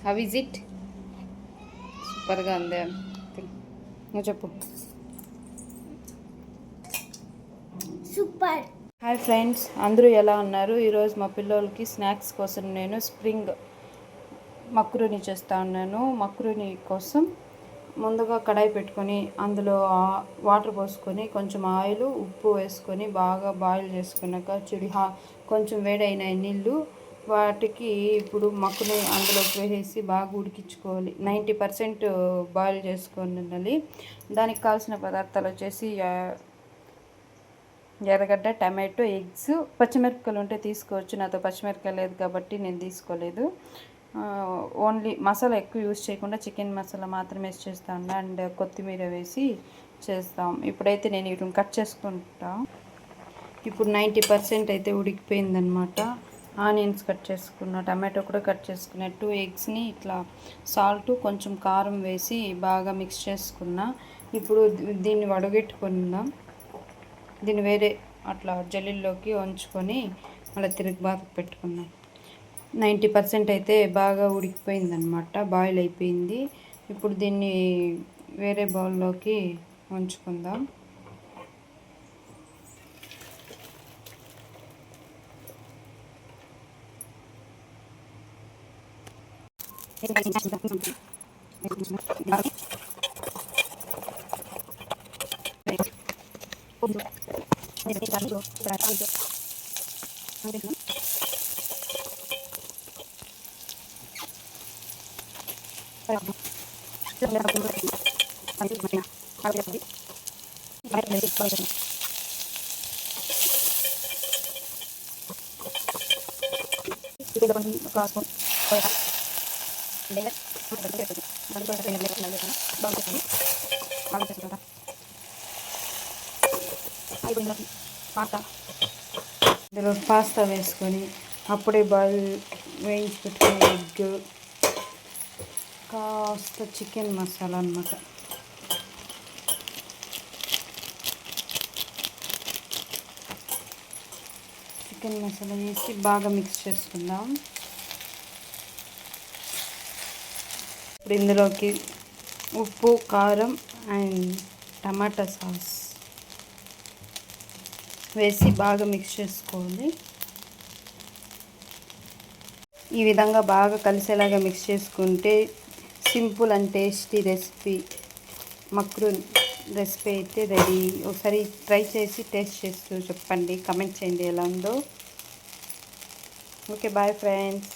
How is it? సూపర్గా ఉంది. నువ్వు చెప్పు. సూపర్. హాయ్ ఫ్రెండ్స్, అందరూ ఎలా ఉన్నారు? ఈరోజు మా పిల్లలకి స్నాక్స్ కోసం నేను స్ప్రింగ్ మక్రూని చేస్తా ఉన్నాను. మక్రూని కోసం ముందుగా కడాయి పెట్టుకొని అందులో వాటర్ పోసుకొని కొంచెం ఆయిల్ ఉప్పు వేసుకొని బాగా బాయిల్ చేసుకున్నాక కొంచెం వేడైన నీళ్ళు వాటికి ఇప్పుడు మక్కుని అందులోకి వేసేసి బాగా ఉడికించుకోవాలి. 90% బాయిల్ చేసుకొని ఉండాలి. దానికి కావాల్సిన పదార్థాలు వచ్చేసి ఎర్రగడ్డ, టమాటో, ఎగ్స్, పచ్చిమిరపకాయలు ఉంటే తీసుకోవచ్చు. నాతో పచ్చిమిరపకాయ లేదు కాబట్టి నేను తీసుకోలేదు. ఓన్లీ మసాలా ఎక్కువ యూజ్ చేయకుండా చికెన్ మసాలా మాత్రమే వేసి చేస్తాను. అండ్ కొత్తిమీర వేసి చేస్తాం. ఇప్పుడైతే నేను వీటిని కట్ చేసుకుంటా. ఇప్పుడు 90% అయితే ఉడికిపోయిందనమాట. ఆనియన్స్ కట్ చేసుకున్న, టమాటో కూడా కట్ చేసుకున్న, 2 ఎగ్స్ని ఇట్లా సాల్ట్ కొంచెం కారం వేసి బాగా మిక్స్ చేసుకున్నా. ఇప్పుడు దీన్ని వడగెట్టుకుందాం. దీన్ని వేరే అట్లా జల్లీల్లోకి ఉంచుకొని మళ్ళీ తిరగబాత పెట్టుకున్నాం. 90% అయితే బాగా ఉడికిపోయిందనమాట, బాయిల్ అయిపోయింది. ఇప్పుడు దీన్ని వేరే బౌల్లోకి ఉంచుకుందాం. ఇందులో పాస్తా వేసుకొని అప్పుడే బాయిల్ వేయించి పెట్టుకునే ఎగ్, కాస్త చికెన్ మసాలా అన్నమాట. చికెన్ మసాలా వేసి బాగా మిక్స్ చేసుకుందాం. ఇప్పుడు ఇందులోకి ఉప్పు, కారం అండ్ టమాటా సాస్ వేసి బాగా మిక్స్ చేసుకోవాలి. ఈ విధంగా బాగా కలిసేలాగా మిక్స్ చేసుకుంటే simple and tasty recipe macaroon recipe అయితే రెడీ. ఒకసారి ట్రై చేసి టేస్ట్ చేస్తూ చెప్పండి, కమెంట్ చేయండి ఎలా ఉందో. Okay, bye friends.